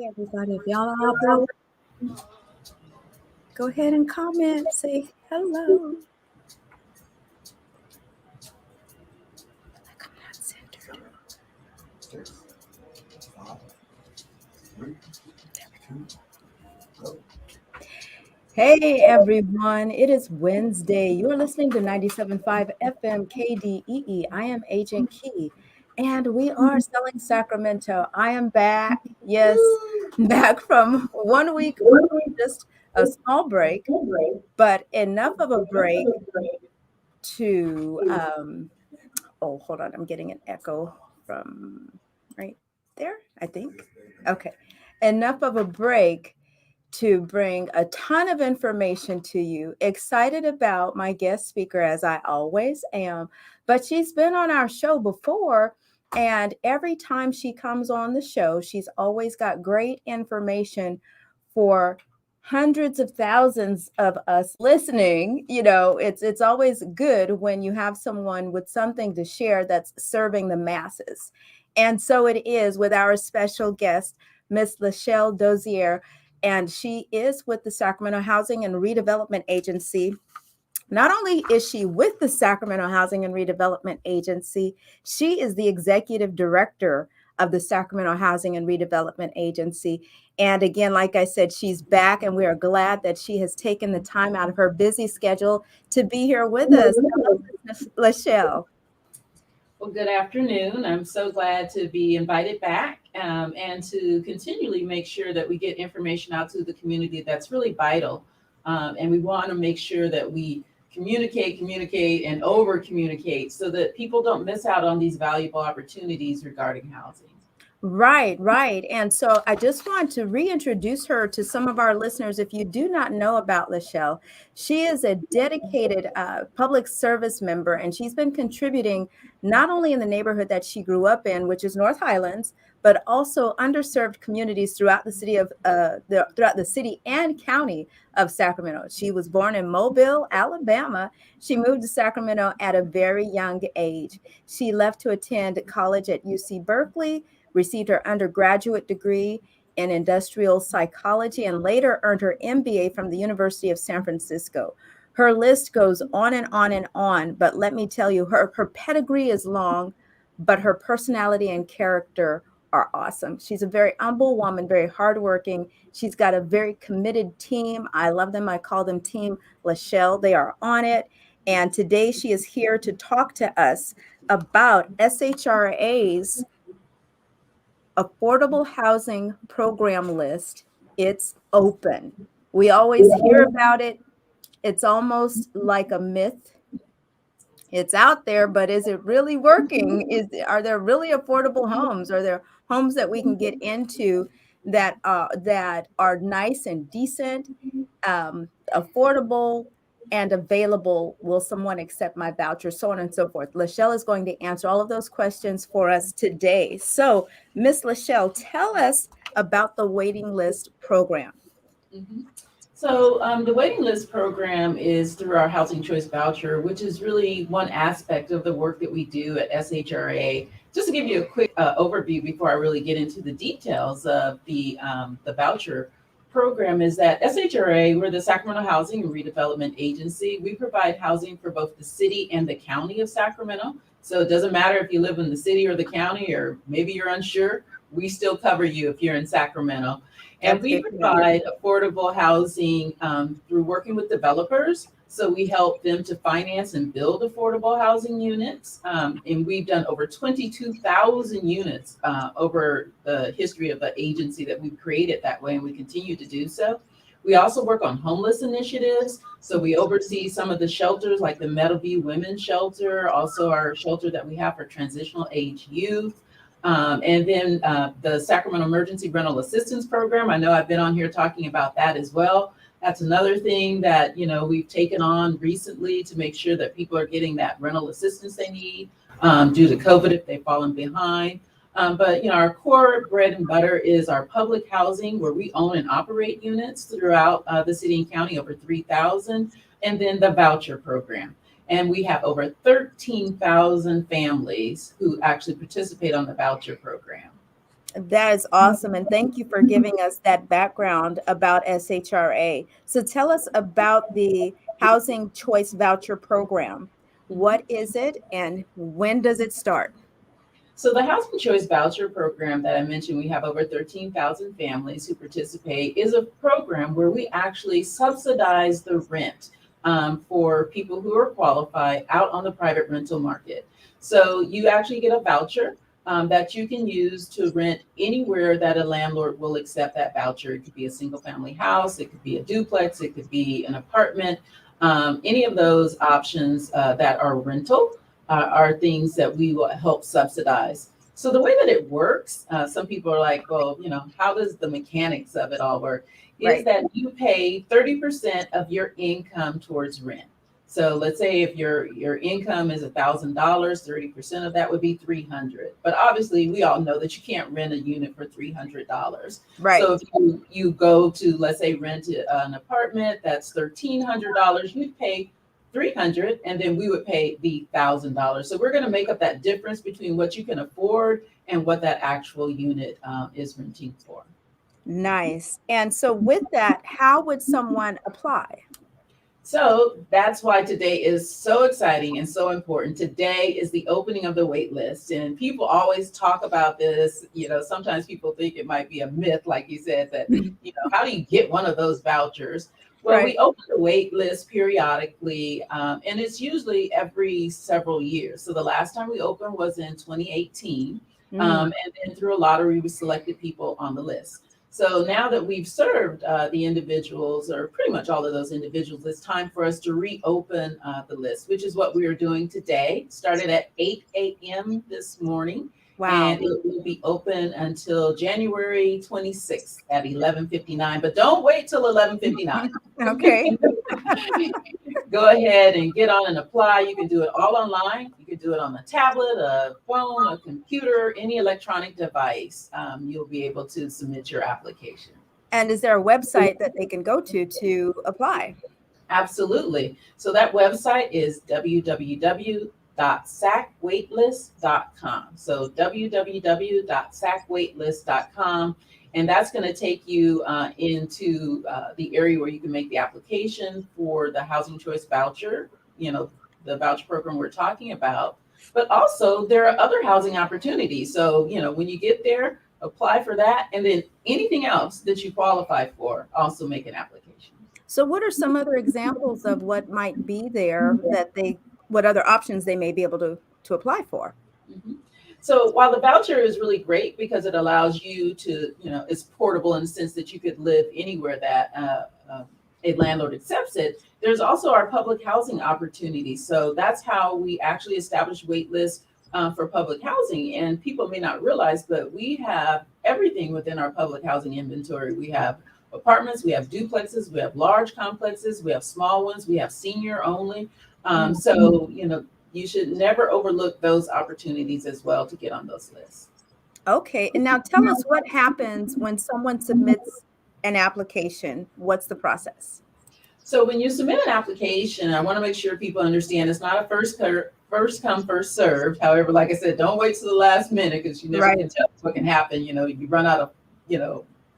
Everybody, if y'all are out there, go ahead and comment, say hello. Like I'm not centered. Hey everyone, it is Wednesday. You're listening to 97.5 FM KDEE. I am Agent Key, and we are selling Sacramento. I am back. Yes, back from 1 week, just a small break, but enough of a break to oh, hold on, I'm getting an echo from right there, I think. Okay, enough of a break to bring a ton of information to you. Excited about my guest speaker, as I always am, but she's been on our show before. And every time she comes on the show, she's always got great information for hundreds of thousands of us listening. You know, it's always good when you have someone with something to share that's serving the masses. And so it is with our special guest, Miss Lachelle Dozier, and she is with the Sacramento Housing and Redevelopment Agency. Not only is she with the Sacramento Housing and Redevelopment Agency, she is the executive director of the Sacramento Housing and Redevelopment Agency. And again, like I said, she's back, and we are glad that she has taken the time out of her busy schedule to be here with us. Hello, Lachelle. Well, good afternoon. I'm so glad to be invited back and to continually make sure that we get information out to the community that's really vital. And we want to make sure that we communicate, and over communicate so that people don't miss out on these valuable opportunities regarding housing. Right. And so I just want to reintroduce her to some of our listeners. If you do not know about Lachelle, she is a dedicated public service member, and she's been contributing not only in the neighborhood that she grew up in, which is North Highlands, but also underserved communities throughout the city of throughout the city and county of Sacramento. She was born in Mobile, Alabama. She moved to Sacramento at a very young age. She left to attend college at UC Berkeley, received her undergraduate degree in industrial psychology, and later earned her MBA from the University of San Francisco. Her list goes on and on and on, but let me tell you, her pedigree is long, but her personality and character are awesome. She's a very humble woman, very hardworking. She's got a very committed team. I love them. I call them Team Lachelle. They are on it. And today she is here to talk to us about SHRA's affordable housing program list. It's open. We always hear about it. It's almost like a myth. It's out there, but is it really working? Are there really affordable homes? Are there homes that we can get into that are nice and decent, affordable, and available? Will someone accept my voucher? So on and so forth. Lachelle is going to answer all of those questions for us today. So, Miss Lachelle, tell us about the waiting list program. Mm-hmm. So the waiting list program is through our Housing Choice Voucher, which is really one aspect of the work that we do at SHRA. Just to give you a quick overview before I really get into the details of the voucher program, is that SHRA, we're the Sacramento Housing and Redevelopment Agency. We provide housing for both the city and the county of Sacramento. So it doesn't matter if you live in the city or the county, or maybe you're unsure, we still cover you if you're in Sacramento. And we provide affordable housing through working with developers. So we help them to finance and build affordable housing units. And we've done over 22,000 units over the history of the agency that we've created that way, and we continue to do so. We also work on homeless initiatives. So we oversee some of the shelters like the Meadowview Women's Shelter, also our shelter that we have for transitional age youth. And then the Sacramento Emergency Rental Assistance Program. I know I've been on here talking about that as well. That's another thing that, we've taken on recently to make sure that people are getting that rental assistance they need due to COVID if they've fallen behind. But our core bread and butter is our public housing, where we own and operate units throughout the city and county, over 3,000, and then the voucher program. And we have over 13,000 families who actually participate on the voucher program. That is awesome. And thank you for giving us that background about SHRA. So tell us about the Housing Choice Voucher Program. What is it and when does it start? So the Housing Choice Voucher Program that I mentioned, we have over 13,000 families who participate, is a program where we actually subsidize the rent for people who are qualified out on the private rental market. So you actually get a voucher that you can use to rent anywhere that a landlord will accept that voucher. It could be a single family house, it could be a duplex, it could be an apartment. Any of those options that are rental are things that we will help subsidize. So the way that it works, some people are like, well, how does the mechanics of it all work? Is Right. that you pay 30% of your income towards rent. So let's say if your income is $1,000, 30% of that would be 300. But obviously, we all know that you can't rent a unit for $300. Right. So if you go to, let's say, rent an apartment that's $1,300, you'd pay 300, and then we would pay the $1,000. So we're going to make up that difference between what you can afford and what that actual unit is renting for. Nice. And so with that, how would someone apply? So that's why today is so exciting and so important. Today is the opening of the wait list. And people always talk about this. Sometimes people think it might be a myth, like you said, that, how do you get one of those vouchers? Well, Right. we open the wait list periodically, and it's usually every several years. So the last time we opened was in 2018. Mm. And then through a lottery, we selected people on the list. So now that we've served the individuals, or pretty much all of those individuals, it's time for us to reopen the list, which is what we are doing today. Started at 8 a.m. this morning, Wow. and it will be open until January 26th at 11:59. But don't wait till 11:59. Okay. Go ahead and get on and apply. You can do it all online. You can do it on a tablet, a phone, a computer, any electronic device. You'll be able to submit your application. And is there a website that they can go to apply? Absolutely. So that website is www.sacwaitlist.com. So www.sacwaitlist.com. And that's going to take you into the area where you can make the application for the Housing Choice Voucher, the voucher program we're talking about. But also, there are other housing opportunities. So, when you get there, apply for that. And then anything else that you qualify for, also make an application. So what are some other examples of what might be there what other options they may be able to apply for? Mhm. So while the voucher is really great because it allows you to, it's portable in the sense that you could live anywhere that a landlord accepts it, there's also our public housing opportunities. So that's how we actually establish wait lists for public housing. And people may not realize, but we have everything within our public housing inventory. We have apartments, we have duplexes, we have large complexes, we have small ones, we have senior only. So, you should never overlook those opportunities as well to get on those lists. Okay. And now tell us what happens when someone submits an application. What's the process? So when you submit an application, I want to make sure people understand it's not a first come, first served. However, like I said, don't wait to the last minute because you never Right. can tell what can happen. You run out of,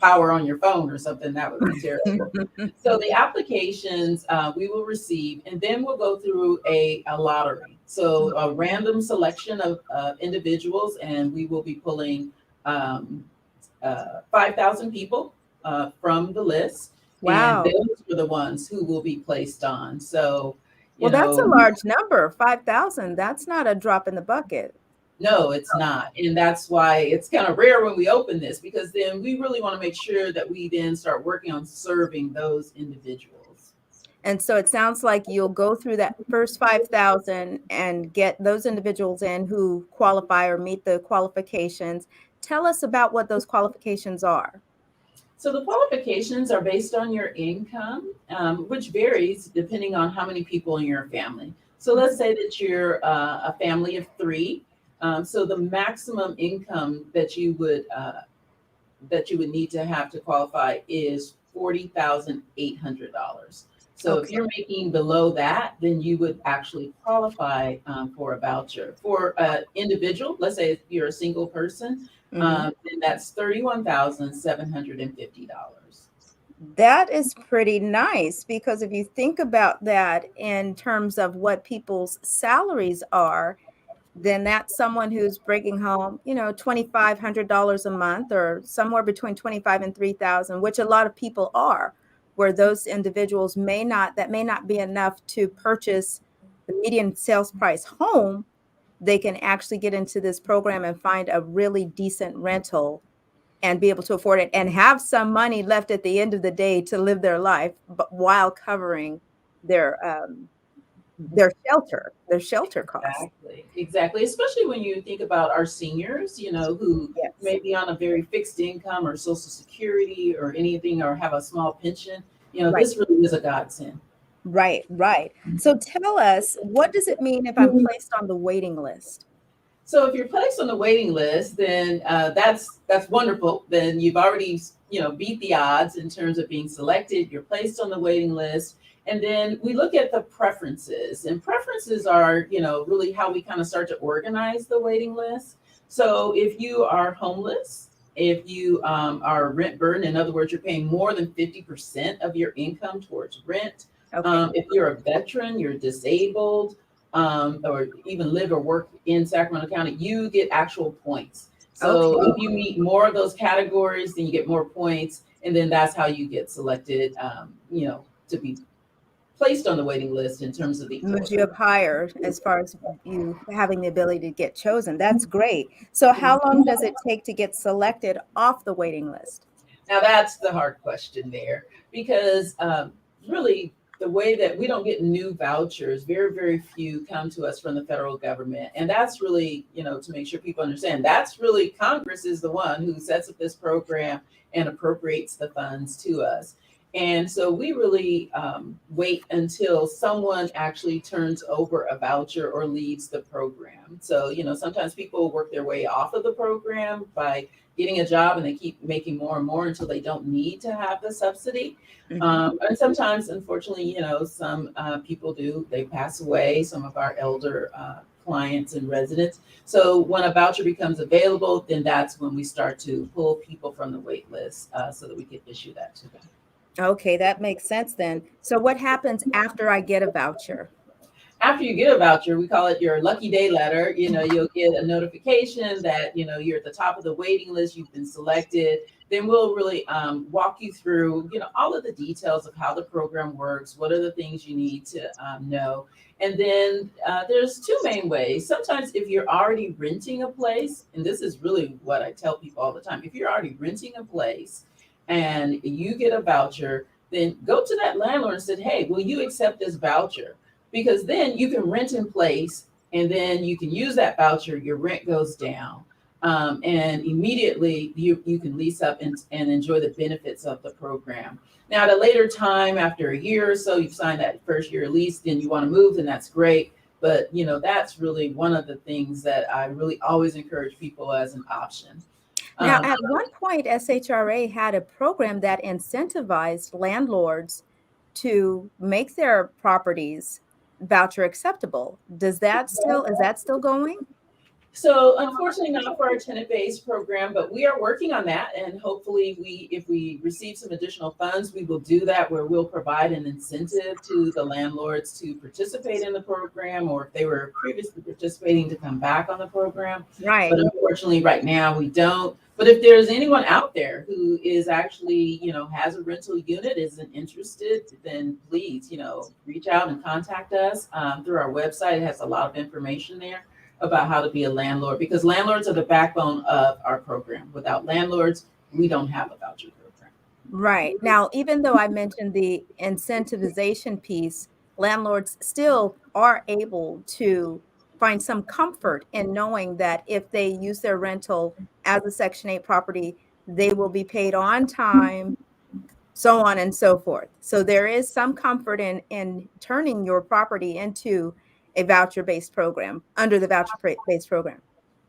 power on your phone or something, that would be terrible. So the applications we will receive, and then we'll go through a lottery. So a random selection of individuals, and we will be pulling 5,000 people from the list. And Wow. those are the ones who will be placed on. So, Well, that's a large number, 5,000. That's not a drop in the bucket. no, it's not. And that's why it's kind of rare when we open this, because then we really want to make sure that we then start working on serving those individuals. And so it sounds like you'll go through that first 5,000 and get those individuals in who qualify or meet the qualifications. Tell us about what those qualifications are. So the qualifications are based on your income, which varies depending on how many people in your family. So let's say that you're a family of three. So the maximum income that you would need to have to qualify is $40,800. So if Okay. you're making below that, then you would actually qualify for a voucher. For an individual, let's say if you're a single person, Mhm. then that's $31,750. That is pretty nice because if you think about that in terms of what people's salaries are, then that's someone who's bringing home, $2,500 a month or somewhere between 25 and 3,000, which a lot of people are, where those individuals that may not be enough to purchase the median sales price home. They can actually get into this program and find a really decent rental and be able to afford it and have some money left at the end of the day to live their life, but while covering their their shelter costs. Exactly, exactly. Especially when you think about our seniors, who Yes. may be on a very fixed income or Social Security or anything, or have a small pension. Right. This really is a godsend. Right, right. So tell us, what does it mean if I'm placed on the waiting list? So if you're placed on the waiting list, then that's wonderful. Then you've already beat the odds in terms of being selected. You're placed on the waiting list, and then we look at the preferences. And preferences are really how we kind of start to organize the waiting list. So if you are homeless, if you are rent burdened, in other words, you're paying more than 50% of your income towards rent. Okay. If you're a veteran, you're disabled, or even live or work in Sacramento County, you get actual points. So Okay. if you meet more of those categories, then you get more points, and then that's how you get selected, to be placed on the waiting list in terms of the Moves you order. up higher as far as you having the ability to get chosen. That's great. So how long does it take to get selected off the waiting list? Now that's the hard question there, because really the way that we don't get new vouchers, very, very few come to us from the federal government. And that's really, to make sure people understand, that's really Congress is the one who sets up this program and appropriates the funds to us. And so we really wait until someone actually turns over a voucher or leaves the program. So, sometimes people work their way off of the program by getting a job, and they keep making more and more until they don't need to have the subsidy. Mhm. And sometimes, unfortunately, some people do, they pass away, some of our elder clients and residents. So when a voucher becomes available, then that's when we start to pull people from the wait list, so that we can issue that to them. Okay, that makes sense then. So what happens after I get a voucher? After you get a voucher, we call it your lucky day letter. You'll get a notification that, you're at the top of the waiting list, you've been selected. Then we'll really walk you through, all of the details of how the program works, what are the things you need to know. And then there's two main ways. Sometimes if you're already renting a place, and this is really what I tell people all the time, if you're already renting a place and you get a voucher, then go to that landlord and say, hey, will you accept this voucher? Because then you can rent in place, and then you can use that voucher, your rent goes down. And immediately you can lease up and enjoy the benefits of the program. Now, at a later time, after a year or so, you've signed that first year lease, then you want to move, then that's great. But, that's really one of the things that I really always encourage people as an option. Now, Um, at one point, SHRA had a program that incentivized landlords to make their properties voucher acceptable. Is that still going? So unfortunately not for our tenant-based program, but we are working on that. And hopefully if we receive some additional funds, we will do that, where we'll provide an incentive to the landlords to participate in the program, or if they were previously participating, to come back on the program. But Right. unfortunately right now we don't. But if there's anyone out there who is actually, has a rental unit, isn't interested, then please, reach out and contact us through our website. It has a lot of information there about how to be a landlord, because landlords are the backbone of our program. Without landlords, we don't have a voucher program. Right. Now, even though I mentioned the incentivization piece, landlords still are able to find some comfort in knowing that if they use their rental as a Section 8 property, they will be paid on time, so on and so forth. So there is some comfort in turning your property into a voucher-based program under the voucher-based program.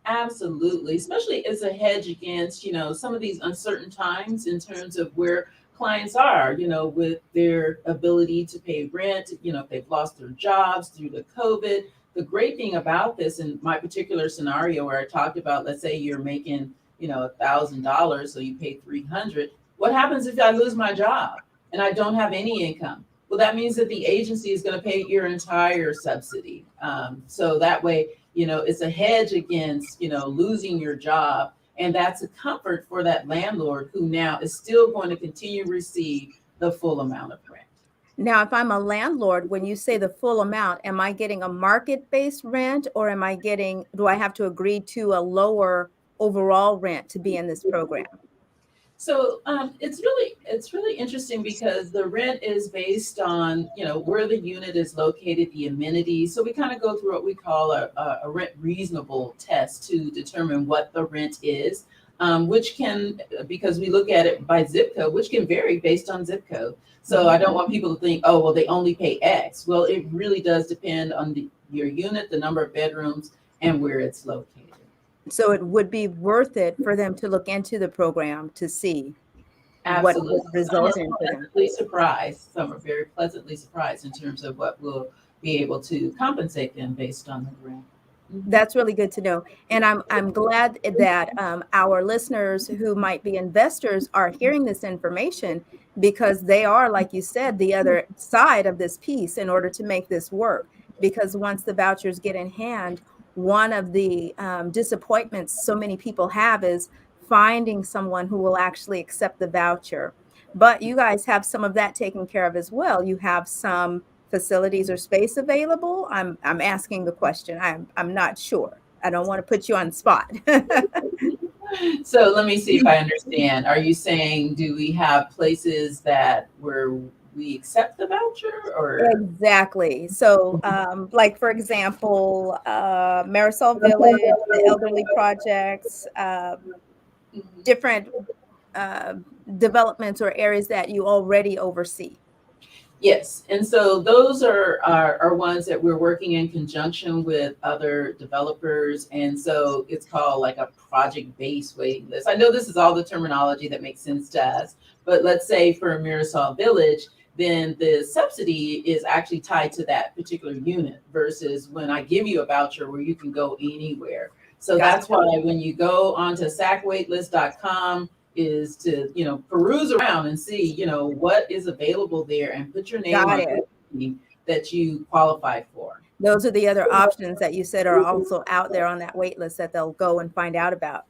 Absolutely, especially as a hedge against, some of these uncertain times in terms of where clients are, with their ability to pay rent, if they've lost their jobs through the COVID. The great thing about this, in my particular scenario where I talked about, let's say you're making $1,000, so you pay 300. What happens if I lose my job and I don't have any income? Well, that means that the agency is going to pay your entire subsidy. So that way, it's a hedge against, losing your job. And that's a comfort for that landlord who now is still going to continue to receive the full amount of rent. Now, if I'm a landlord, when you say the full amount, am I getting a market-based rent, or do I have to agree to a lower overall rent to be in this program? So it's really interesting because the rent is based on where the unit is located, the amenities. So we kind of go through what we call a rent reasonable test to determine what the rent is, which can, because we look at it by zip code, which can vary based on zip code. So I don't want people to think, oh, well, they only pay X. Well, it really does depend on your unit, the number of bedrooms, and where it's located. So it would be worth it for them to look into the program to see what Absolutely. would result in for them. Pleasantly surprised. Some are very pleasantly surprised in terms of what will be able to compensate them based on the rent. That's really good to know. And I'm glad that our listeners who might be investors are hearing this information, because they are, like you said, the other side of this piece in order to make this work. Because once the vouchers get in hand, one of the disappointments so many people have is finding someone who will actually accept the voucher. But you guys have some of that taken care of as well. You have some facilities or space available. I'm asking the question. I'm not sure. I don't want to put you on the spot. So let me see if I understand. Are you saying, do we have places where we accept the voucher, or? Exactly. So, like for example, Marisol Village, the elderly projects, different developments or areas that you already oversee. Yes, and so those are ones that we're working in conjunction with other developers, and so it's called like a project-based waiting list. I know this is all the terminology that makes sense to us, but let's say for Marisol Village, then the subsidy is actually tied to that particular unit versus when I give you a voucher where you can go anywhere. So that's why when you go onto sacwaitlist.com, is to peruse around and see what is available there and put your name on it that you qualify for. Those are the other options that you said are also out there on that wait list that they'll go and find out about.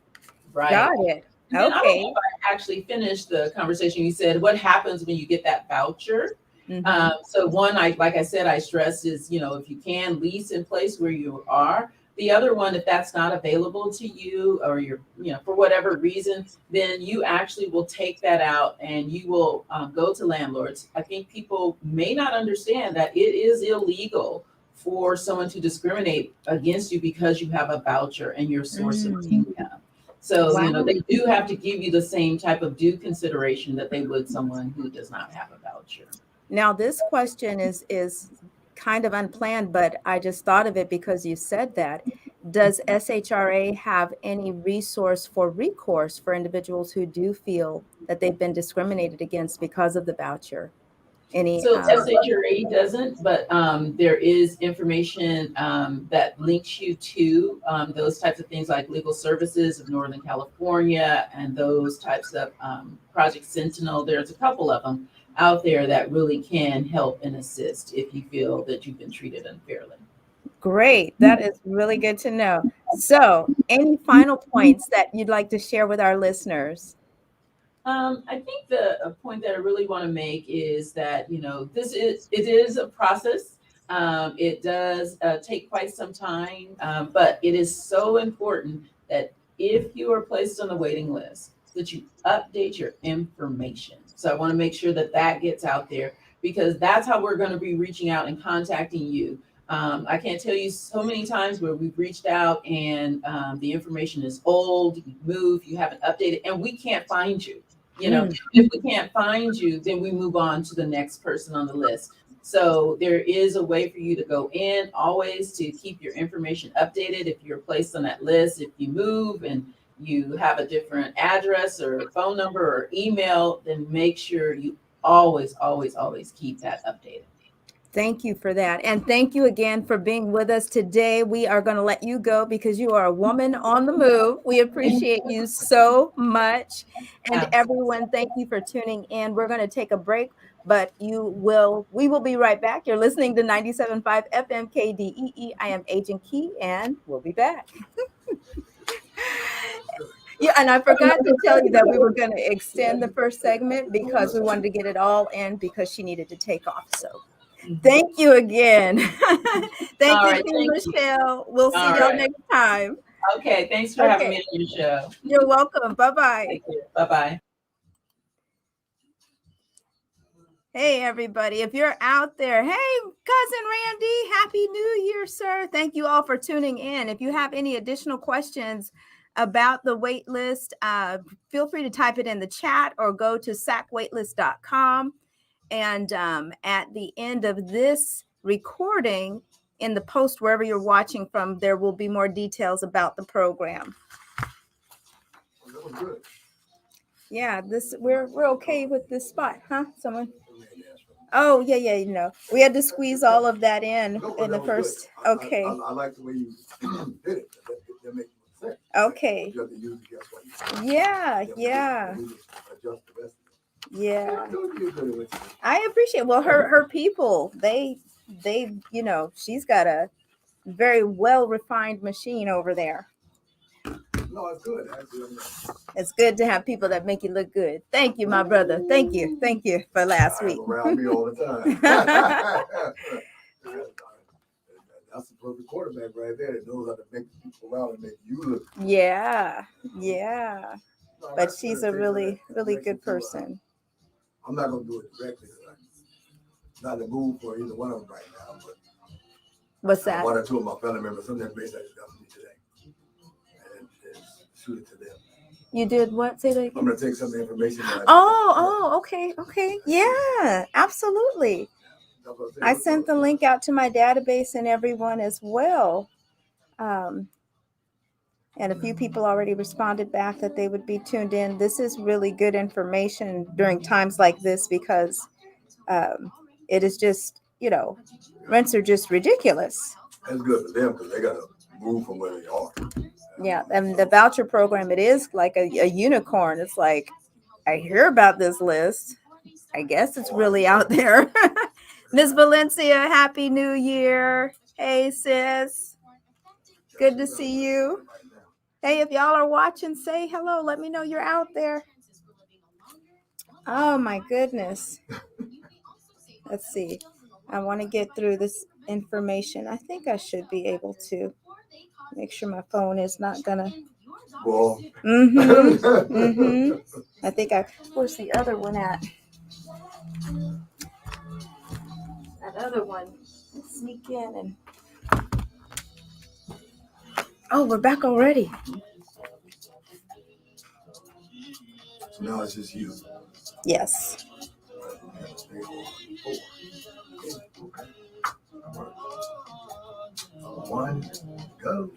Right. Got it. And then I don't know if I actually finished the conversation. You said what happens when you get that voucher. So one, like I said, I stressed is if you can lease in place where you are. The other one, if that's not available to you, or you're, for whatever reason, then you actually will take that out and you will go to landlords. I think people may not understand that it is illegal for someone to discriminate against you because you have a voucher and your source of income. So, they do have to give you the same type of due consideration that they would someone who does not have a voucher. Now, this question is kind of unplanned, but I just thought of it because you said that. Does SHRA have any resource for recourse for individuals who do feel that they've been discriminated against because of the voucher? So SHRA doesn't, but there is information that links you to those types of things like Legal Services of Northern California and those types of Project Sentinel. There's a couple of them out there that really can help and assist if you feel that you've been treated unfairly. Great. That is really good to know. So, any final points that you'd like to share with our listeners? I think the point that I really want to make is that, it is a process. It does take quite some time, but it is so important that if you are placed on the waiting list, that you update your information. So I want to make sure that gets out there, because that's how we're going to be reaching out and contacting you. I can't tell you so many times where we've reached out and the information is old, you moved, you haven't updated, and we can't find you. If we can't find you, then we move on to the next person on the list. So there is a way for you to go in always to keep your information updated. If you're placed on that list, if you move and you have a different address or phone number or email, then make sure you always keep that updated. Thank you for that. And thank you again for being with us today. We are going to let you go because you are a woman on the move. We appreciate you so much. And Absolutely. everyone, thank you for tuning in. We're going to take a break, but we will be right back. You're listening to 97.5 FM KDEE. I am Agent Key, and we'll be back. Yeah, and I forgot to tell you that we were going to extend the first segment because we wanted to get it all in because she needed to take off. So Mhm. thank you again. Thank All you, right. Team Thank you. Michelle. We'll see All y'all right. next time. Okay. Thanks for having Okay, me on your show. you're welcome. Bye-bye. Take care. Bye bye. Hey, everybody. If you're out there, hey, Cousin Randy, Happy New Year, sir. Thank you all for tuning in. If you have any additional questions about the wait list, feel free to type it in the chat or go to sacwaitlist.com. And at the end of this recording, in the post, wherever you're watching from, there will be more details about the program. That was good. Yeah, we're okay with this spot, huh? Someone? Oh, yeah, we had to squeeze all of that in the first. Okay. I like the way you did it. That makes sense. Okay. You have to use it just like Yeah. we just adjust the rest of it. Yeah. You're good with it. I appreciate. Well, her people, they, she's got a very well refined machine over there. No, it's good. Actually, It's good to have people that make you look good. Thank you, my brother. Thank you for last I week. have around me all the time. That's the perfect quarterback right there. That knows how to make people around and make you look good. Yeah. No, But that's she's good. a really, That really makes you good feel, person. I'm not gonna do it directly because I'm not in the mood for either one of them right now. But What's that? one or two of my family members, some information I just got from me today, and shoot it to them. You did what? Say that again. I'm gonna take some of the information. Okay. Yeah, absolutely. I sent the link out to my database and everyone as well. And a few people already responded back that they would be tuned in. This is really good information during times like this because it is just, rents are just ridiculous. That's good for them because they gotta move from where they are. Yeah, and the voucher program, it is like a unicorn. It's like, I hear about this list. I guess it's really out there. Miss Valencia, Happy New Year. Hey, sis. Good to see you. Hey, if y'all are watching, say hello. Let me know you're out there. Oh, my goodness. Let's see. I want to get through this information. I think I should be able to make sure my phone is not going to. Well. I think where's the other one at? That other one. Let's sneak in and. Oh, we're back already. So now it's just you. Yes. One, go.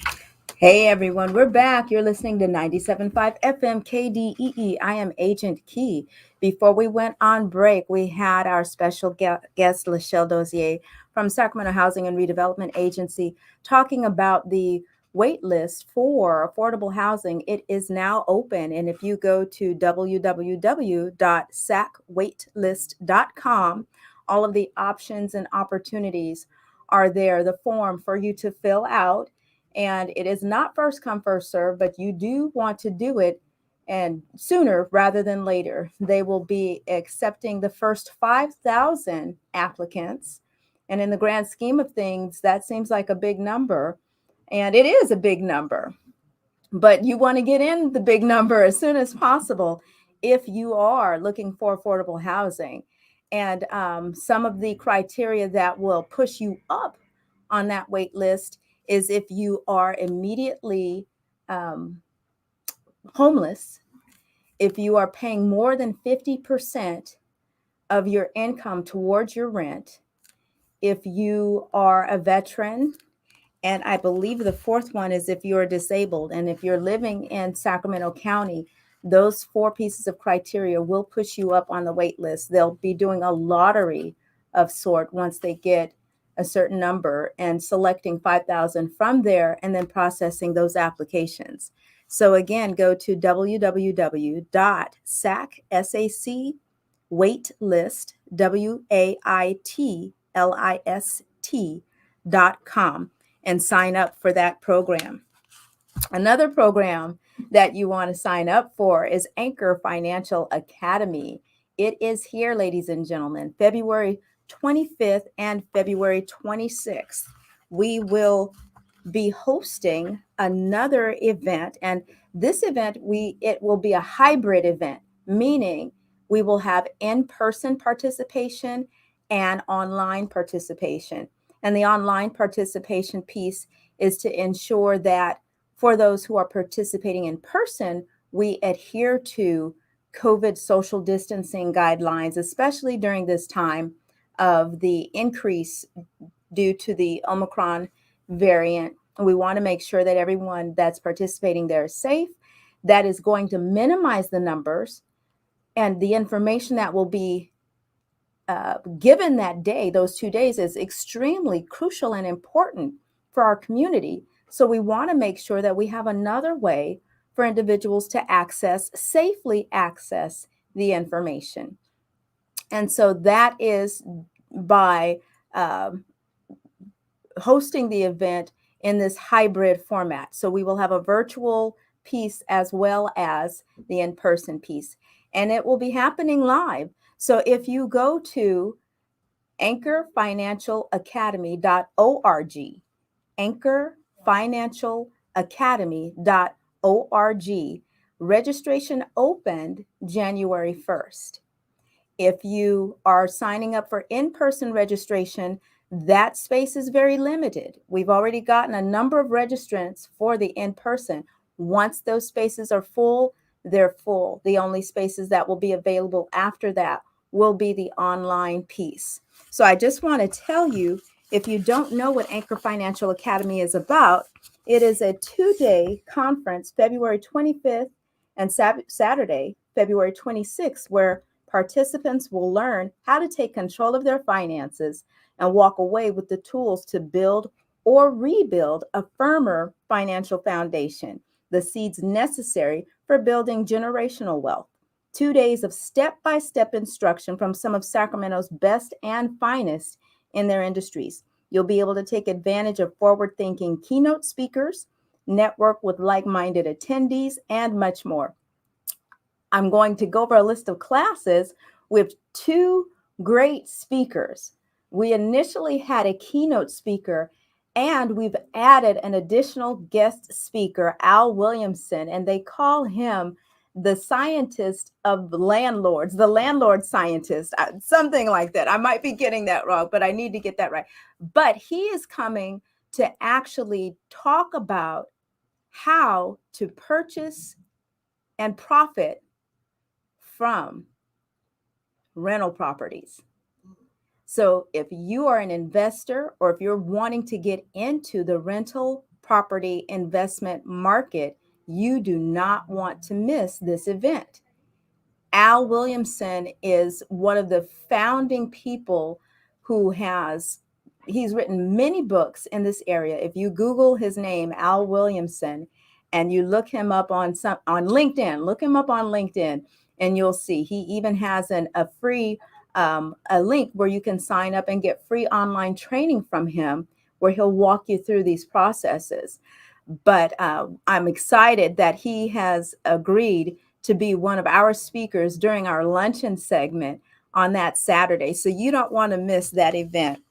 Hey everyone, we're back. You're listening to 97.5 FM KDEE. I am Agent Key. Before we went on break, we had our special guest, Lachelle Dozier from Sacramento Housing and Redevelopment Agency, talking about the wait list for affordable housing. It is now open. And if you go to www.sacwaitlist.com, all of the options and opportunities are there, the form for you to fill out. And it is not first come, first serve, but you do want to do it and sooner rather than later. They will be accepting the first 5,000 applicants. And in the grand scheme of things, that seems like a big number. And it is a big number. But you want to get in the big number as soon as possible if you are looking for affordable housing. And some of the criteria that will push you up on that wait list is if you are immediately homeless, if you are paying more than 50% of your income towards your rent, if you are a veteran, and I believe the fourth one is if you're disabled. And if you're living in Sacramento County, those 4 pieces of criteria will push you up on the wait list. They'll be doing a lottery of sort once they get a certain number, and selecting 5,000 from there and then processing those applications. So again, go to www.waitlist.com and sign up for that program. Another program that you want to sign up for is Anchor Financial Academy. It is here, ladies and gentlemen, February 25th and February 26th. We will be hosting another event, and this event it will be a hybrid event, meaning we will have in-person participation and online participation. And the online participation piece is to ensure that for those who are participating in person, we adhere to COVID social distancing guidelines, especially during this time of the increase due to the Omicron variant. We want to make sure that everyone that's participating there is safe. That is going to minimize the numbers, and the information that will be given that day, those 2 days, is extremely crucial and important for our community. So we want to make sure that we have another way for individuals to safely access the information. And so that is by hosting the event in this hybrid format. So we will have a virtual piece as well as the in-person piece, and it will be happening live. So if you go to anchorfinancialacademy.org, anchorfinancialacademy.org, registration opened January 1st. If you are signing up for in-person registration, that space is very limited. We've already gotten a number of registrants for the in-person. Once those spaces are full, they're full. The only spaces that will be available after that will be the online piece. So I just want to tell you, if you don't know what Anchor Financial Academy is about, it is a 2-day conference, February 25th and Saturday, February 26th, where participants will learn how to take control of their finances and walk away with the tools to build or rebuild a firmer financial foundation, the seeds necessary for building generational wealth. 2 days of step-by-step instruction from some of Sacramento's best and finest in their industries. You'll be able to take advantage of forward-thinking keynote speakers, network with like-minded attendees, and much more. I'm going to go over a list of classes with 2 great speakers. We initially had a keynote speaker, and we've added an additional guest speaker, Al Williamson, and they call him the scientist of landlords, the landlord scientist, something like that. I might be getting that wrong, but I need to get that right. But he is coming to actually talk about how to purchase and profit from rental properties. So if you are an investor, or if you're wanting to get into the rental property investment market, you do not want to miss this event. Al Williamson is one of the founding people who he's written many books in this area. If you Google his name, Al Williamson, and you look him up on LinkedIn, look him up on LinkedIn, and you'll see he even has a free a link where you can sign up and get free online training from him, where he'll walk you through these processes. But I'm excited that he has agreed to be one of our speakers during our luncheon segment on that Saturday. So you don't want to miss that event.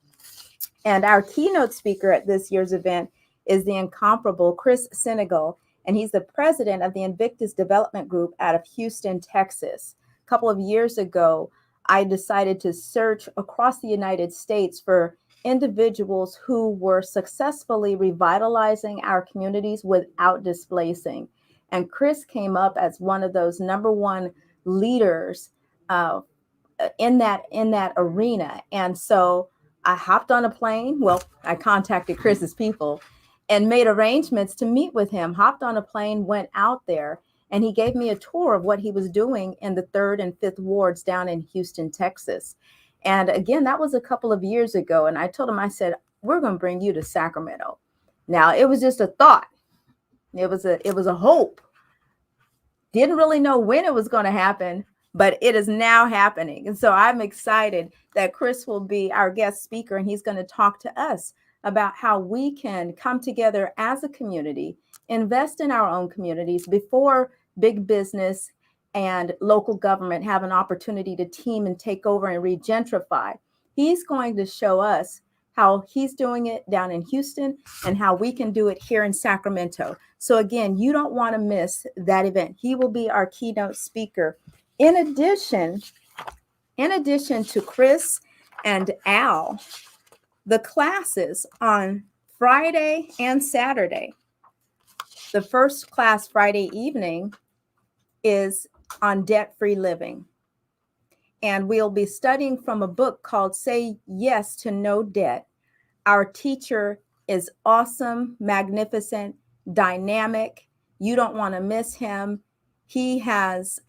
And our keynote speaker at this year's event is the incomparable Chris Senegal, and he's the president of the Invictus Development Group out of Houston, Texas. A couple of years ago, I decided to search across the United States for individuals who were successfully revitalizing our communities without displacing. And Chris came up as one of those number one leaders in that arena. And so I hopped on a plane. Well, I contacted Chris's people and made arrangements to meet with him, hopped on a plane, went out there, and he gave me a tour of what he was doing in the 3rd and 5th wards down in Houston, Texas. And again, that was a couple of years ago. And I told him, I said, we're going to bring you to Sacramento. Now, it was just a thought. It was a hope. Didn't really know when it was going to happen, but it is now happening. And so I'm excited that Chris will be our guest speaker, and he's going to talk to us about how we can come together as a community, invest in our own communities before big business and local government have an opportunity to team and take over and regentrify. He's going to show us how he's doing it down in Houston and how we can do it here in Sacramento. So again, you don't want to miss that event. He will be our keynote speaker. In addition to Chris and Al, the classes on Friday and Saturday. The first class Friday evening is on debt-free living. And we'll be studying from a book called Say Yes to No Debt. Our teacher is awesome, magnificent, dynamic. You don't want to miss him. He has,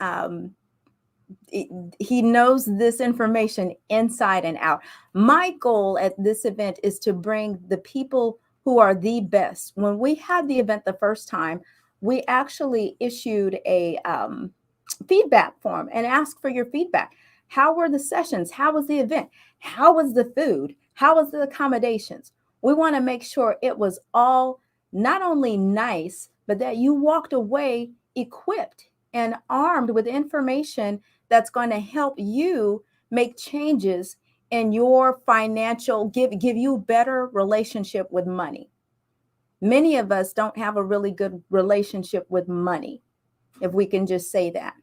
he knows this information inside and out. My goal at this event is to bring the people who are the best. When we had the event the first time, we actually issued a feedback form and asked for your feedback. How were the sessions? How was the event? How was the food? How was the accommodations? We want to make sure it was all not only nice, but that you walked away equipped and armed with information that's going to help you make changes in your financial, give you better relationship with money. Many of us don't have a really good relationship with money, if we can just say that.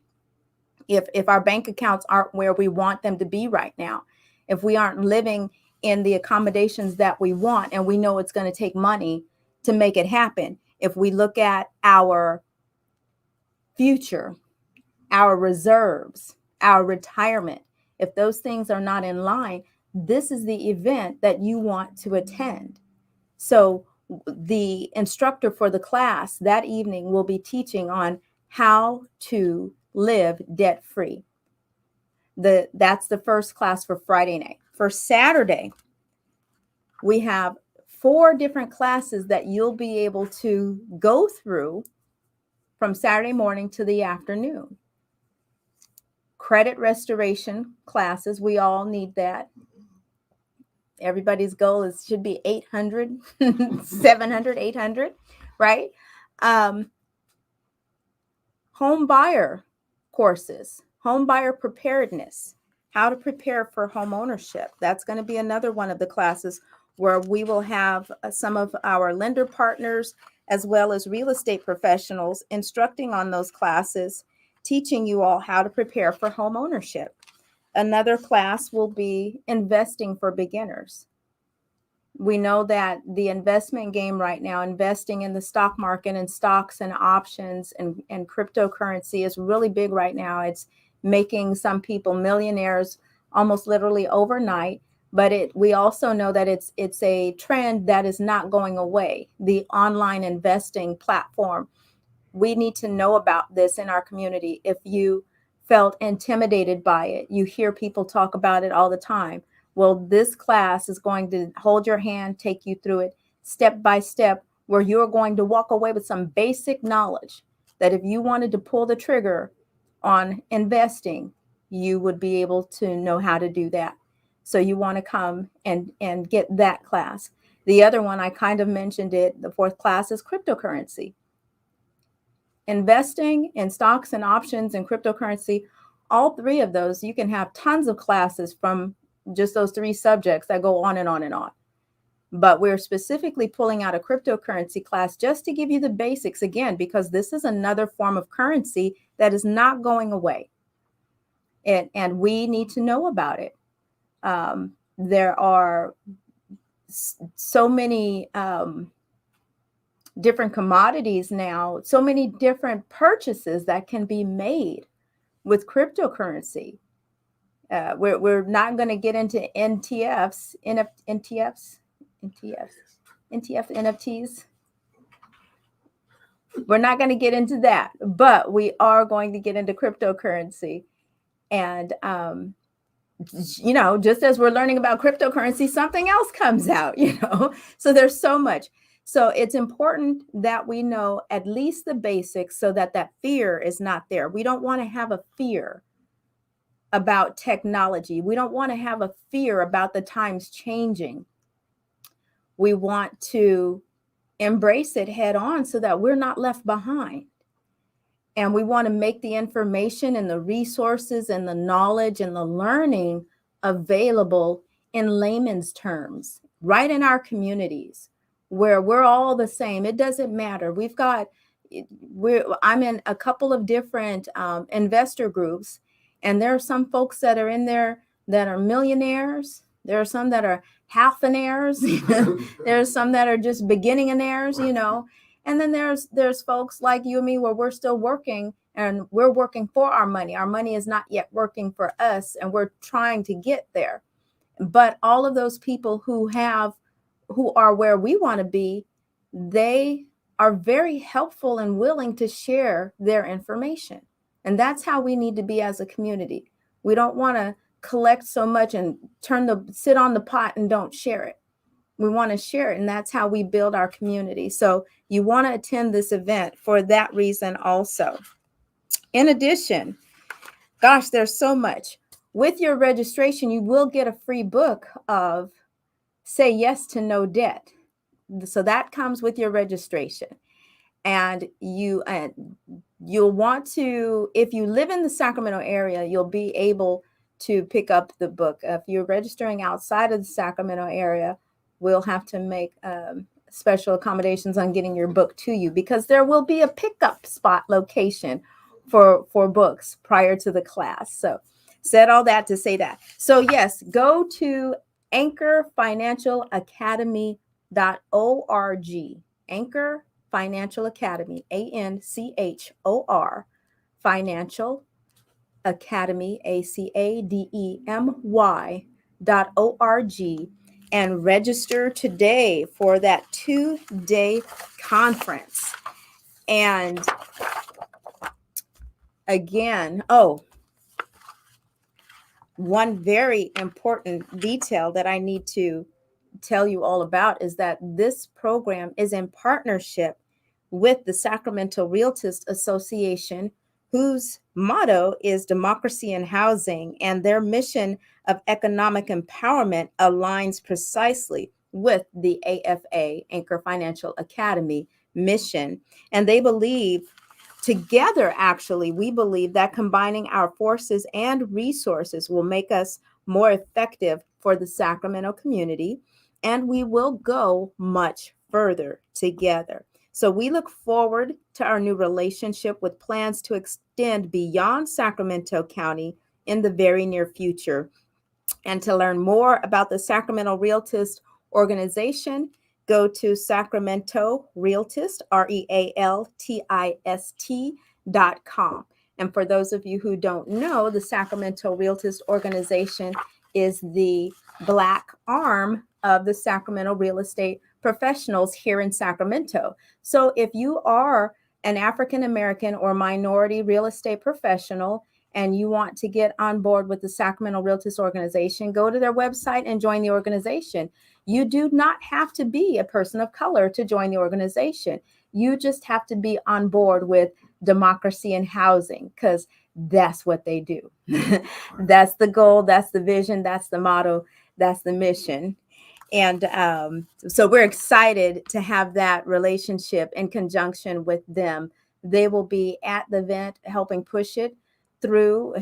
If our bank accounts aren't where we want them to be right now, if we aren't living in the accommodations that we want, and we know it's going to take money to make it happen, if we look at our future, our reserves, our retirement, if those things are not in line, this is the event that you want to attend. So the instructor for the class that evening will be teaching on how to live debt-free. That's the first class for Friday night. For Saturday, we have 4 different classes that you'll be able to go through from Saturday morning to the afternoon. Credit restoration classes, we all need that. Everybody's goal should be 800, 700, 800, right? Home buyer courses, home buyer preparedness, how to prepare for home ownership. That's going to be another one of the classes where we will have some of our lender partners as well as real estate professionals instructing on those classes, teaching you all how to prepare for home ownership. Another class will be investing for beginners. We know that the investment game right now, investing in the stock market and stocks and options and cryptocurrency is really big right now. It's making some people millionaires almost literally overnight. But we also know that it's a trend that is not going away. The online investing platform. We need to know about this in our community. If you felt intimidated by it, you hear people talk about it all the time. Well, this class is going to hold your hand, take you through it step by step, where you're going to walk away with some basic knowledge that if you wanted to pull the trigger on investing, you would be able to know how to do that. So you want to come and get that class. The other one, I kind of mentioned it, the 4th class is cryptocurrency. Investing in stocks and options and cryptocurrency, all 3 of those, you can have tons of classes from just those 3 subjects that go on and on and on. But we're specifically pulling out a cryptocurrency class just to give you the basics again, because this is another form of currency that is not going away. And we need to know about it. There are so many different commodities now, so many different purchases that can be made with cryptocurrency. We're not going to get into NFTs. We're not going to get into that, but we are going to get into cryptocurrency. And just as we're learning about cryptocurrency, something else comes out, So there's so much. So it's important that we know at least the basics so that that fear is not there. We don't want to have a fear about technology. We don't want to have a fear about the times changing. We want to embrace it head on so that we're not left behind. And we want to make the information and the resources and the knowledge and the learning available in layman's terms, right in our communities where we're all the same. It doesn't matter. I'm in a couple of different investor groups, and there are some folks that are in there that are millionaires. There are some that are half-aires. There are some that are just beginning-aires, And then there's folks like you and me where we're still working, and we're working for our money. Our money is not yet working for us, and we're trying to get there. But all of those people who are where we want to be, they are very helpful and willing to share their information. And that's how we need to be as a community. We don't want to collect so much and sit on the pot and don't share it. We want to share it, and that's how we build our community. So you want to attend this event for that reason also. In addition, gosh, there's so much. With your registration, you will get a free book of Say Yes to No Debt. So that comes with your registration. And you'll want to, if you live in the Sacramento area, you'll be able to pick up the book. If you're registering outside of the Sacramento area, we'll have to make special accommodations on getting your book to you, because there will be a pickup spot location for books prior to the class. So said all that to say that. So yes, go to Anchor Financial Academy.org. Anchor Financial Academy, ANCHOR, Financial Academy, ACADEMY.org, and register today for that 2-day conference. And again, one very important detail that I need to tell you all about is that this program is in partnership with the Sacramento Realtist Association, whose motto is democracy in housing, and their mission of economic empowerment aligns precisely with the AFA, Anchor Financial Academy, mission. And they believe together, actually, we believe that combining our forces and resources will make us more effective for the Sacramento community, and we will go much further together. So we look forward to our new relationship with plans to extend beyond Sacramento County in the very near future. And to learn more about the Sacramento Realtist organization, go to Sacramento Realtist, REALTIST.com. And for those of you who don't know, the Sacramento Realtist organization is the Black arm of the Sacramento real estate professionals here in Sacramento. So if you are an African American or minority real estate professional and you want to get on board with the Sacramento Realtist organization, go to their website and join the organization. You do not have to be a person of color to join the organization. You just have to be on board with democracy in housing, because that's what they do. That's the goal, that's the vision, that's the motto, that's the mission. And so we're excited to have that relationship in conjunction with them. They will be at the event helping push it through,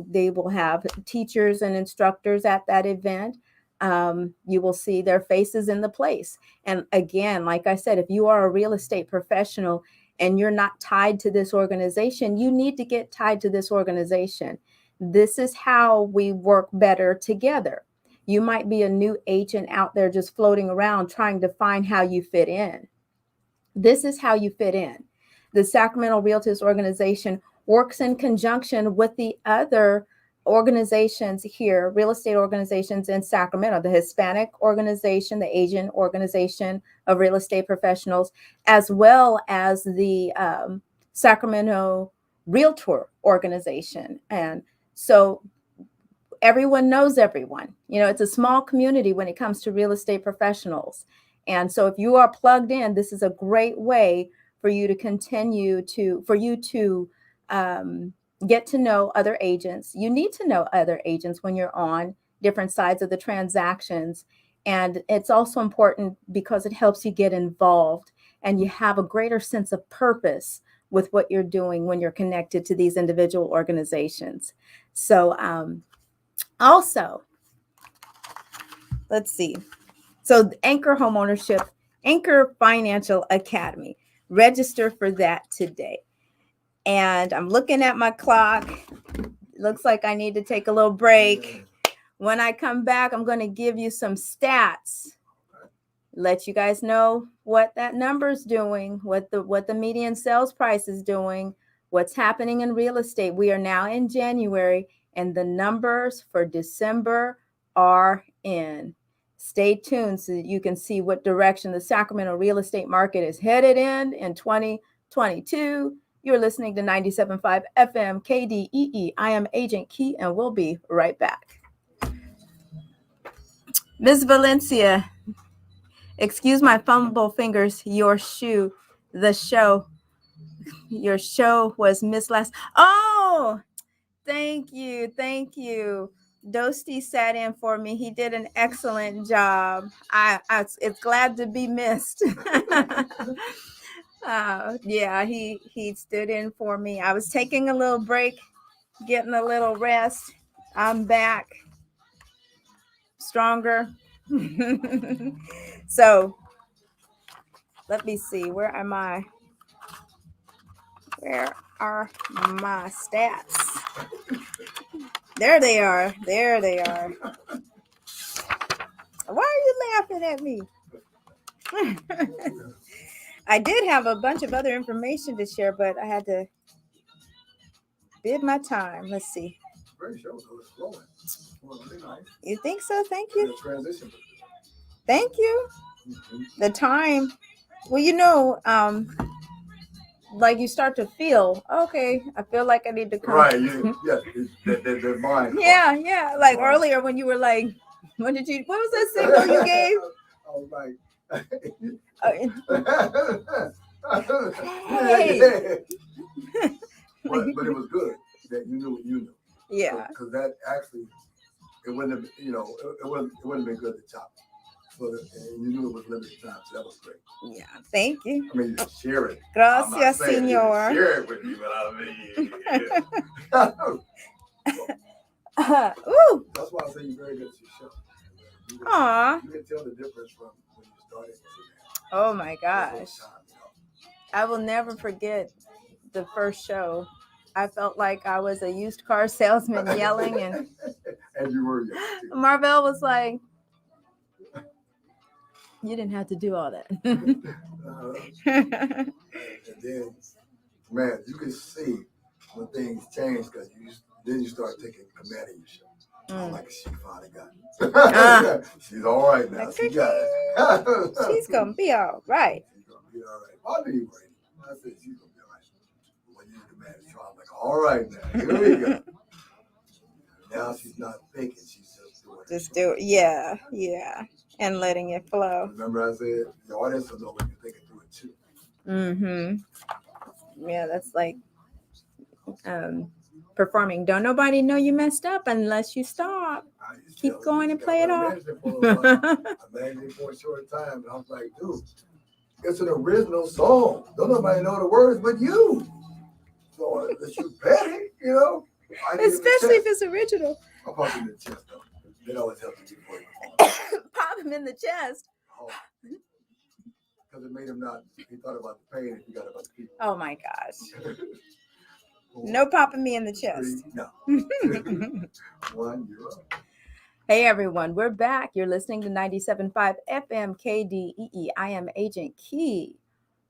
they will have teachers and instructors at that event. You will see their faces in the place. And again, like I said, if you are a real estate professional and you're not tied to this organization, you need to get tied to this organization. This is how we work better together. You might be a new agent out there just floating around trying to find how you fit in. This is how you fit in. The Sacramento Realtors organization works in conjunction with the other organizations here, real estate organizations in Sacramento, the Hispanic organization, the Asian organization of real estate professionals, as well as the Sacramento Realtor organization. And so everyone knows everyone. It's a small community when it comes to real estate professionals. And so if you are plugged in, this is a great way for you to get to know other agents. You need to know other agents when you're on different sides of the transactions. And it's also important because it helps you get involved and you have a greater sense of purpose with what you're doing when you're connected to these individual organizations. So also, let's see. So Anchor Homeownership, Anchor Financial Academy, register for that today. And I'm looking at my clock. It looks like I need to take a little break. When I come back, I'm going to give you some stats. Let you guys know what that number's doing, what the median sales price is doing, what's happening in real estate. We are now in January, and the numbers for December are in. Stay tuned so that you can see what direction the Sacramento real estate market is headed in 2022. You're listening to 97.5 FM KDEE. I am Agent Key, and we'll be right back. Ms. Valencia, excuse my fumble fingers. Your show was missed last. Oh, thank you. Dozier sat in for me. He did an excellent job. It's glad to be missed. Yeah, he stood in for me. I was taking a little break, getting a little rest. I'm back, stronger. So let me see. Where am I? Where are my stats? There they are. Why are you laughing at me? I did have a bunch of other information to share, but I had to bid my time. Let's see. You think so? Thank you. Thank you. The time. Well, like you start to feel, okay, I feel like I need to come. Right. Their mind. Yeah. Like earlier when you were like, what was that signal you gave? I was like, hey. But it was good that you knew what you knew. Yeah. Because that actually, it wouldn't have, it wouldn't have been good to chop. So and you knew it was limited time, so that was great. Yeah, thank you. I mean, you share it. Gracias, señor. Share it with me, but Ooh. That's why I say you're very good at your show. Aw. You can tell the difference from when you started. Oh my gosh. I will never forget the first show. I felt like I was a used car salesman yelling, and you were yelling too. Marvell was like, you didn't have to do all that. And then, man, you can see when things change because then you start taking command of your show. I'm like, she finally got it. She's all right now. She got it. She's going to be all right. She's going to be all right. I knew you were. I said, she's going to be all right. When you command the show, I'm like, all right now. Here we go. Now she's not thinking. She's just doing it. Just do it. Yeah. And letting it flow. Remember I said, the audience will know when you're thinking through it too. Mm-hmm. Yeah, that's like performing. Don't nobody know you messed up unless you stop. Keep going and play it off. I managed it for a short time, and I was like, dude, it's an original song. Don't nobody know the words but you. So unless you bet it, Especially if it's original. I'll pop him in the chest, though. It always helps you before you Pop him in the chest. Because it made him not. He thought about the pain and he got about the people. Oh my gosh. No popping me in the chest. No. 1, you're up. Hey everyone, we're back. You're listening to 97.5 FM KDEE. I am Agent Key.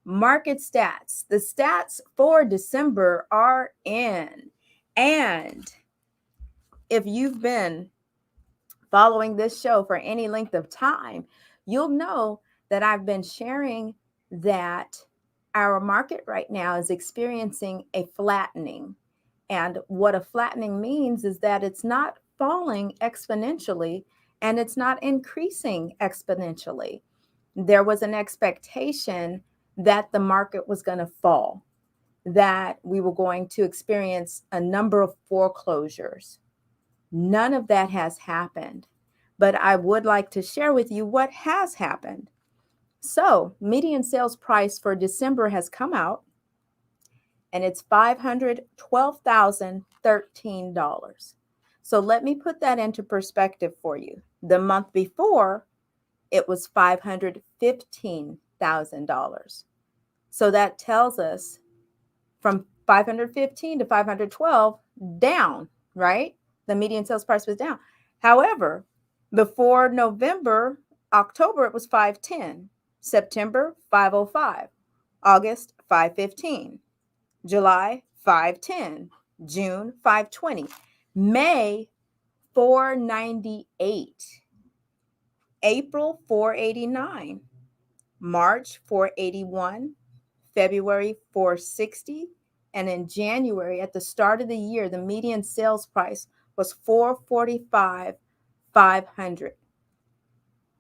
Market stats. The stats for December are in. And if you've been following this show for any length of time, you'll know that I've been sharing that our market right now is experiencing a flattening. And what a flattening means is that it's not falling exponentially and it's not increasing exponentially. There was an expectation that the market was going to fall, that we were going to experience a number of foreclosures. None of that has happened, but I would like to share with you what has happened. So, median sales price for December has come out, and it's $512,013. So, let me put that into perspective for you. The month before, it was $515,000. So, that tells us from 515 to 512 down, right? The median sales price was down. However, before November, October, it was 510, September, 505, August, 515, July, 510, June, 520, May, 498, April, 489, March, 481, February, 460, and in January, at the start of the year, the median sales price was $445,500.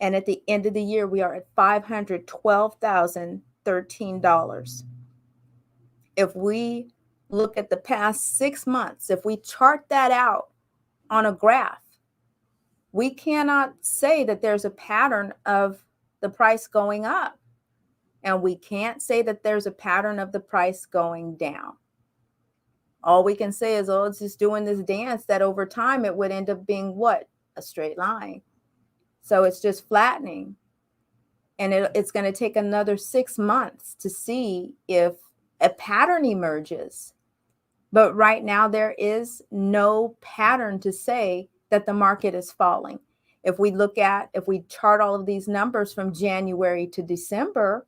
And at the end of the year, we are at $512,013. If we look at the past 6 months, if we chart that out on a graph, we cannot say that there's a pattern of the price going up. And we can't say that there's a pattern of the price going down. All we can say is, oh, it's just doing this dance that over time it would end up being what? A straight line. So it's just flattening. And it's going to take another 6 months to see if a pattern emerges. But right now, there is no pattern to say that the market is falling. If we chart all of these numbers from January to December,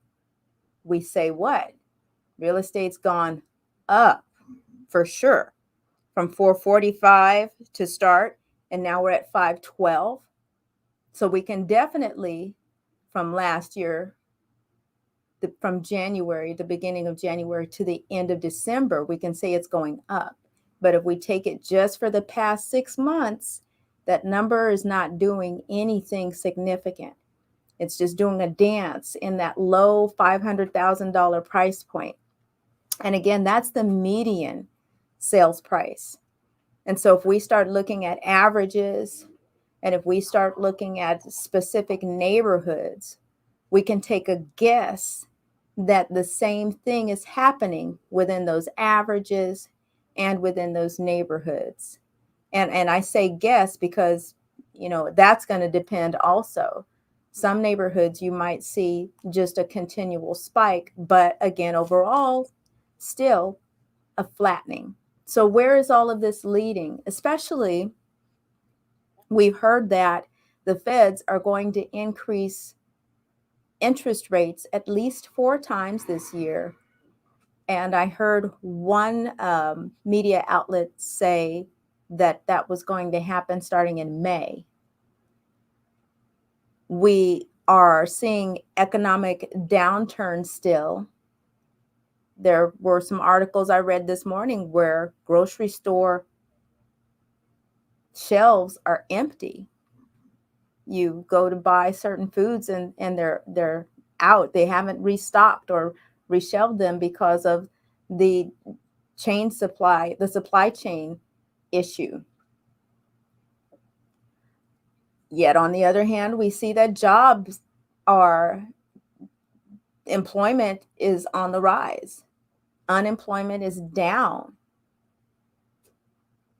we say what? Real estate's gone up for sure, from 445 to start, and now we're at 512. So we can definitely, from last year, from January, the beginning of January to the end of December, we can say it's going up. But if we take it just for the past 6 months, that number is not doing anything significant. It's just doing a dance in that low $500,000 price point. And again, that's the median sales price. And so if we start looking at averages, and if we start looking at specific neighborhoods, we can take a guess that the same thing is happening within those averages and within those neighborhoods. And I say guess because, that's going to depend also. Some neighborhoods you might see just a continual spike, but again, overall, still a flattening. So where is all of this leading? Especially, we've heard that the feds are going to increase interest rates at least 4 times this year. And I heard one media outlet say that was going to happen starting in May. We are seeing economic downturn still. There were some articles I read this morning where grocery store shelves are empty. You go to buy certain foods and they're out. They haven't restocked or reshelved them because of the supply chain issue. Yet on the other hand, we see that employment is on the rise. Unemployment is down.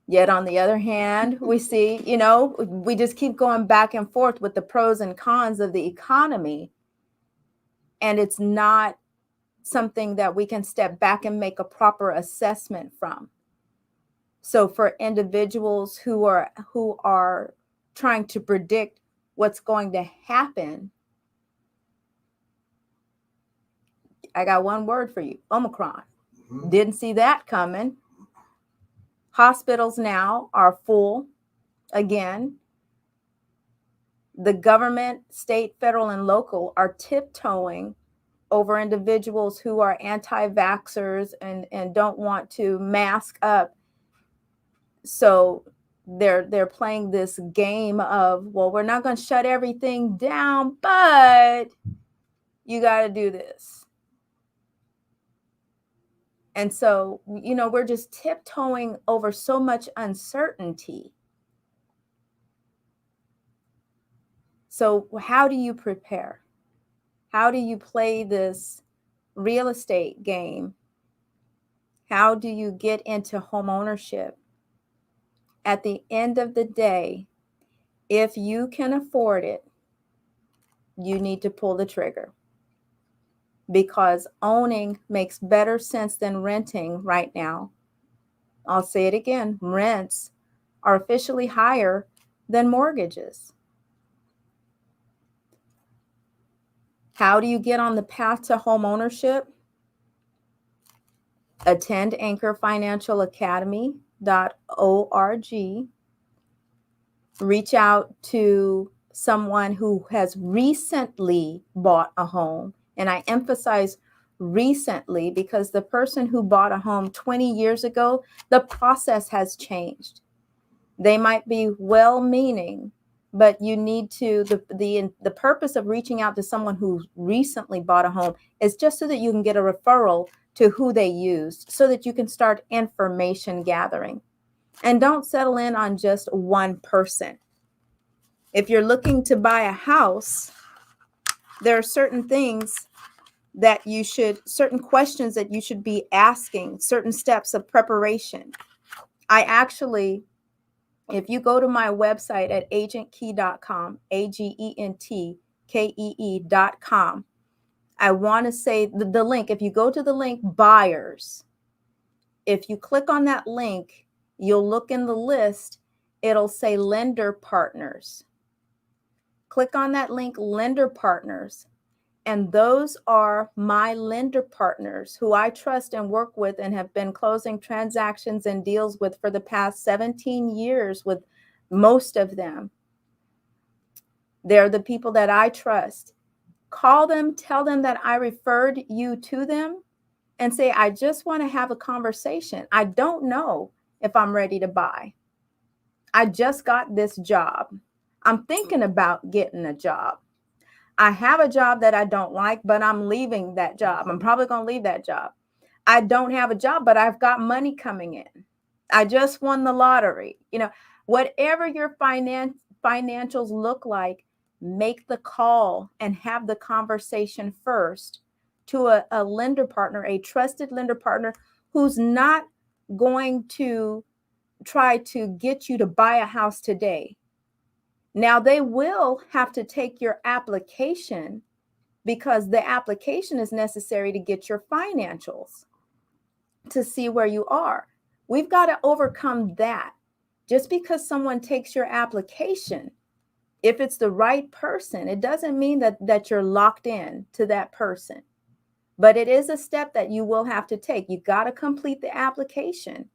Yet on the other hand, we see, we just keep going back and forth with the pros and cons of the economy. And it's not something that we can step back and make a proper assessment from. So for individuals who are trying to predict what's going to happen, I got one word for you: Omicron. Mm-hmm. Didn't see that coming. Hospitals now are full again. The government, state, federal, and local are tiptoeing over individuals who are anti-vaxxers and don't want to mask up. So they're playing this game of, well, we're not going to shut everything down, but you got to do this. And so, we're just tiptoeing over so much uncertainty. So how do you prepare? How do you play this real estate game? How do you get into home ownership? At the end of the day, if you can afford it, you need to pull the trigger, because owning makes better sense than renting right now. I'll say it again, rents are officially higher than mortgages. How do you get on the path to home ownership? Attend anchorfinancialacademy.org. Reach out to someone who has recently bought a home. And I emphasize recently, because the person who bought a home 20 years ago, the process has changed. They might be well-meaning, but you need to, the purpose of reaching out to someone who recently bought a home is just so that you can get a referral to who they used, so that you can start information gathering. And don't settle in on just one person. If you're looking to buy a house, there are certain things that certain questions that you should be asking, certain steps of preparation. If you go to my website at agentkee.com, agentkee.com, I want to say the link, if you go to the link buyers, if you click on that link, you'll look in the list, it'll say lender partners. Click on that link, lender partners, and those are my lender partners who I trust and work with and have been closing transactions and deals with for the past 17 years with most of them. They're the people that I trust. Call them, tell them that I referred you to them, and say, I just want to have a conversation. I don't know if I'm ready to buy. I just got this job. I'm thinking about getting a job. I have a job that I don't like, but I'm leaving that job. I'm probably going to leave that job. I don't have a job, but I've got money coming in. I just won the lottery. Whatever your financials look like, make the call and have the conversation first to a lender partner, a trusted lender partner who's not going to try to get you to buy a house today. Now, they will have to take your application, because the application is necessary to get your financials to see where you are. We've got to overcome that. Just because someone takes your application, if it's the right person, it doesn't mean that you're locked in to that person. But it is a step that you will have to take. You got to complete the application.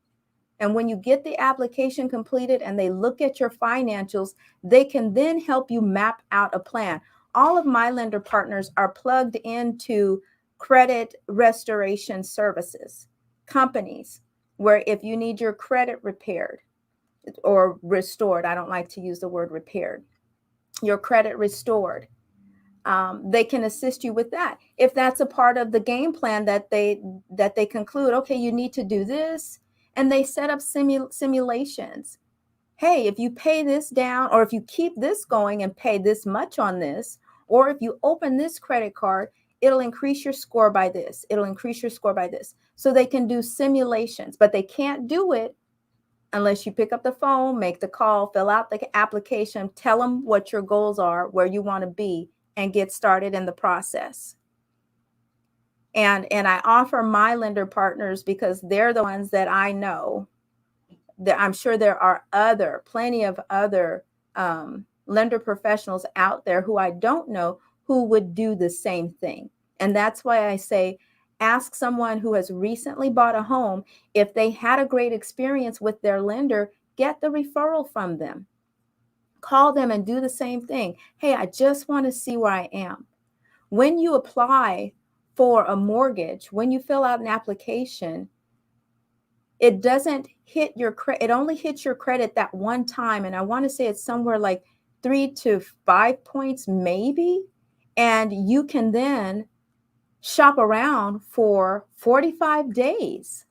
And when you get the application completed and they look at your financials, they can then help you map out a plan. All of my lender partners are plugged into credit restoration services companies, where if you need your credit repaired or restored, I don't like to use the word repaired, your credit restored, they can assist you with that. If that's a part of the game plan that they conclude, okay, you need to do this, and they set up simulations. Hey, if you pay this down, or if you keep this going and pay this much on this, or if you open this credit card, it'll increase your score by this. It'll increase your score by this. So they can do simulations, but they can't do it unless you pick up the phone, make the call, fill out the application, tell them what your goals are, where you want to be, and get started in the process. And I offer my lender partners because they're the ones that I know. I'm sure there are plenty of other lender professionals out there who I don't know who would do the same thing. And that's why I say, ask someone who has recently bought a home. If they had a great experience with their lender, get the referral from them. Call them and do the same thing. Hey, I just want to see where I am. When you apply for a mortgage, when you fill out an application, it doesn't hit your credit. It only hits your credit that one time. And I want to say it's somewhere like 3 to 5 points, maybe. And you can then shop around for 45 days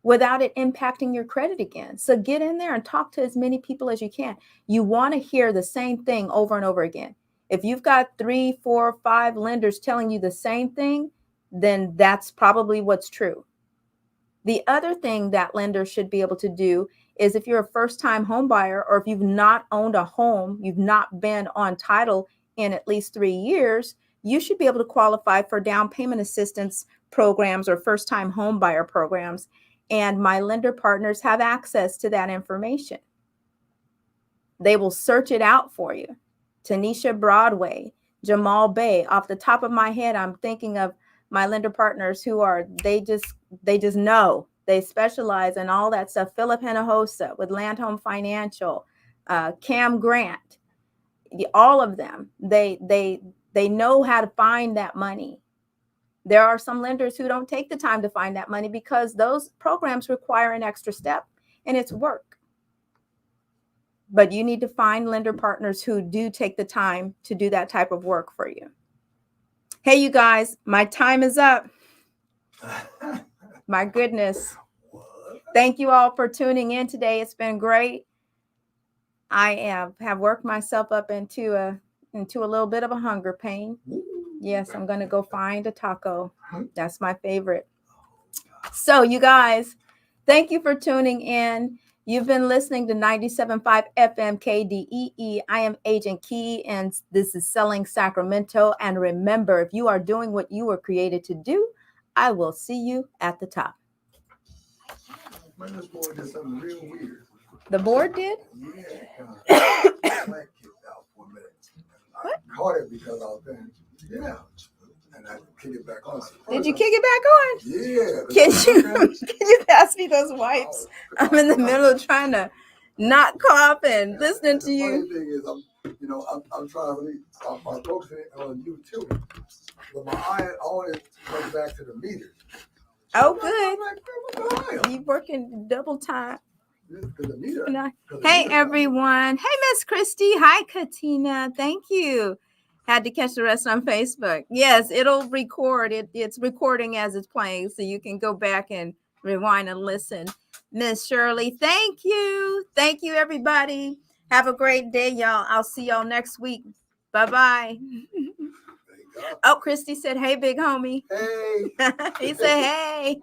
without it impacting your credit again. So get in there and talk to as many people as you can. You want to hear the same thing over and over again. If you've got 3, 4, 5 lenders telling you the same thing, then that's probably what's true. The other thing that lenders should be able to do is if you're a first-time home buyer, or if you've not owned a home, you've not been on title in at least 3 years, you should be able to qualify for down payment assistance programs or first-time home buyer programs. And my lender partners have access to that information. They will search it out for you. Tanisha Broadway, Jamal Bay. Off the top of my head, I'm thinking of my lender partners who are, they just know. They specialize in all that stuff. Philip Hinojosa with Land Home Financial, Cam Grant, all of them. They know how to find that money. There are some lenders who don't take the time to find that money because those programs require an extra step and it's work. But you need to find lender partners who do take the time to do that type of work for you. Hey, you guys, my time is up. My goodness. Thank you all for tuning in today. It's been great. I have worked myself up into a little bit of a hunger pain. Yes, I'm going to go find a taco. That's my favorite. So you guys, thank you for tuning in. You've been listening to 97.5 FM KDEE. I am Agent Key, and this is Selling Sacramento. And remember, if you are doing what you were created to do, I will see you at the top. Man, this boy did something real weird. The board did? Yeah. Flag kicked out for a minute. I caught it because I was been, and I kicked it back on. Did you kick it back on? Yeah. Can you pass me those wipes? I'm in the middle of trying to not cough and listening to you. The funny thing is, I'm trying to really, my folks on YouTube, but my eye always comes back to the meters. Oh, good. You working double time. Hey, everyone. Hey, Miss Christy. Hi, Katina. Thank you. Had to catch the rest on Facebook. Yes, it'll record. It's recording as it's playing, so you can go back and rewind and listen. Miss Shirley, thank you. Thank you, everybody. Have a great day, y'all. I'll see y'all next week. Bye-bye. Oh, Christy said, hey, big homie. Hey. He said, hey.